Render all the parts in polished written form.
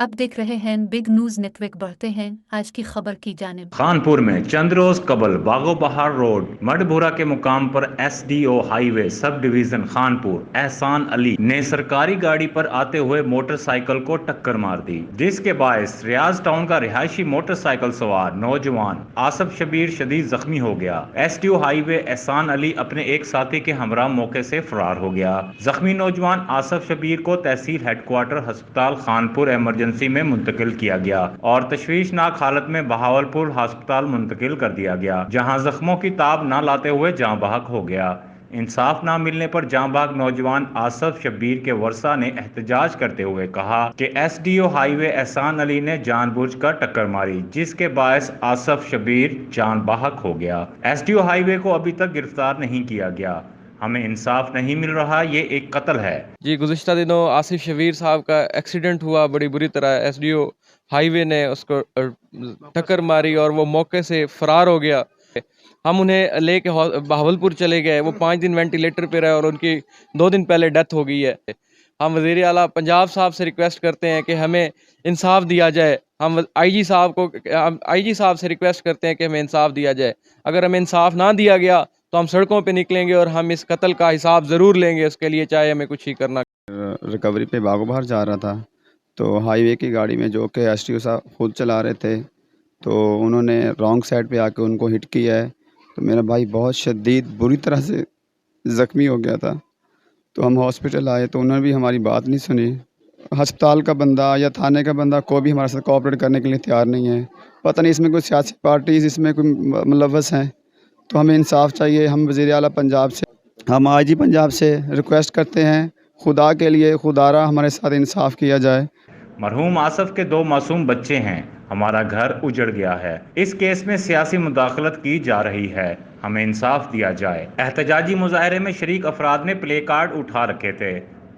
अब देख रहे हैं बिग न्यूज नेटवर्क। बढ़ते हैं आज की खबर की जानिब। खानपुर में चंद रोज कबल बागो बहार रोड मडभुरा के मुकाम पर SDO highway sub division Khanpur एहसान अली ने सरकारी गाड़ी पर आते हुए मोटरसाइकिल को टक्कर मार दी, जिसके बायस रियाज टाउन का रिहायशी मोटरसाइकिल सवार नौजवान आसफ शबीर शदीद जख्मी हो गया। एसडीओ हाईवे एहसान अली अपने एक साथी के हमरा मौके से फरार हो गया। जख्मी नौजवान आसफ शबीर को तहसील हेडक्वार्टर अस्पताल खानपुर इमरजेंसी में मुंतकिल किया गया और तशवीशनाक हालत में बहावलपुर अस्पताल मुंतकिल कर दिया गया, जहां जख्मों की ताब न लाते हुए जाँ बहक हो गया। इंसाफ न मिलने पर जाँ बहक नौजवान आसफ शबीर के वर्सा ने एहतजाज करते हुए कहा कि एसडीओ हाईवे एहसान अली ने जानबूझकर टक्कर मारी, जिसके बायस आसफ शबीर जान बहक हो गया। एसडीओ हाईवे को अभी तक गिरफ्तार नहीं किया गया। हमें इंसाफ नहीं मिल रहा, ये एक कत्ल है। जी, गुज़िश्ता दिनों आसिफ शबीर साहब का एक्सीडेंट हुआ बड़ी बुरी तरह। एसडीओ हाईवे ने उसको टक्कर मारी और वो मौके से फरार हो गया। हम उन्हें लेके बहावलपुर चले गए। वो 5 दिन वेंटिलेटर पे रहे और उनकी 2 दिन पहले डेथ हो गई है। हम वज़ीर आला पंजाब साहब से रिक्वेस्ट करते हैं कि हमें इंसाफ दिया जाए। हम आईजी साहब से रिक्वेस्ट करते हैं कि हमें इंसाफ दिया जाए। अगर हमें इंसाफ ना दिया गया तो हम सड़कों पे निकलेंगे और हम इस कत्ल का हिसाब ज़रूर लेंगे, उसके लिए चाहे हमें कुछ ही करना। रिकवरी पे बागो बाहर जा रहा था तो हाईवे की गाड़ी में जो कि एसटीओ साहब खुद चला रहे थे, तो उन्होंने रॉन्ग साइड पे आके उनको हिट किया है। तो मेरा भाई बहुत शदीद बुरी तरह से ज़ख्मी हो गया था। तो हम हॉस्पिटल आए तो उन्होंने भी हमारी बात नहीं सुनी। अस्पताल का बंदा या थाने का बंदा कोई भी हमारे साथ कोऑपरेट करने के लिए तैयार नहीं है। पता नहीं इसमें कोई सियासी पार्टीज़ इसमें कोई मुलव्वस हैं। तो हमें इंसाफ चाहिए। हम वज़ीर आला पंजाब से, हम आईजी पंजाब से रिक्वेस्ट करते हैं, खुदा के लिए खुदारा हमारे साथ इंसाफ किया जाए। मरहूम आसफ के 2 मासूम बच्चे हैं। हमारा घर उजड़ गया है। इस केस में सियासी मुदाखलत की जा रही है। हमें इंसाफ दिया जाए। एहतजाजी मुजाहरे में शरीक अफराद ने प्ले कार्ड उठा रखे थे,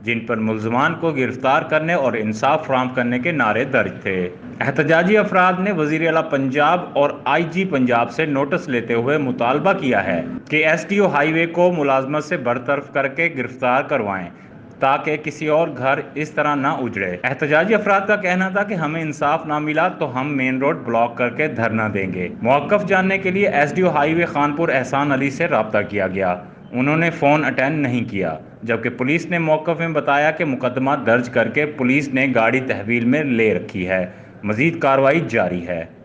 जिन पर मुल्ज़मान को गिरफ्तार करने और इंसाफ फराहम करने के नारे दर्ज थे। एहतजाजी अफराद ने वज़ीर आला पंजाब और आईजी पंजाब से नोटिस लेते हुए मुतालबा किया है कि एसडीओ हाईवे को मुलाजमत से बरतरफ करके गिरफ्तार करवाएं, ताकि किसी और घर इस तरह ना उजड़े। एहतजाजी अफराद का कहना था कि हमें इंसाफ ना मिला तो हम मेन रोड ब्लॉक करके धरना देंगे। मौक़िफ़ जानने के लिए एसडीओ हाईवे खानपुर एहसान अली से रब्ता किया गया। उन्होंने फ़ोन अटेंड नहीं किया, जबकि पुलिस ने मौक़िफ़ में बताया कि मुकदमा दर्ज करके पुलिस ने गाड़ी तहवील में ले रखी है। मज़ीद कार्रवाई जारी है।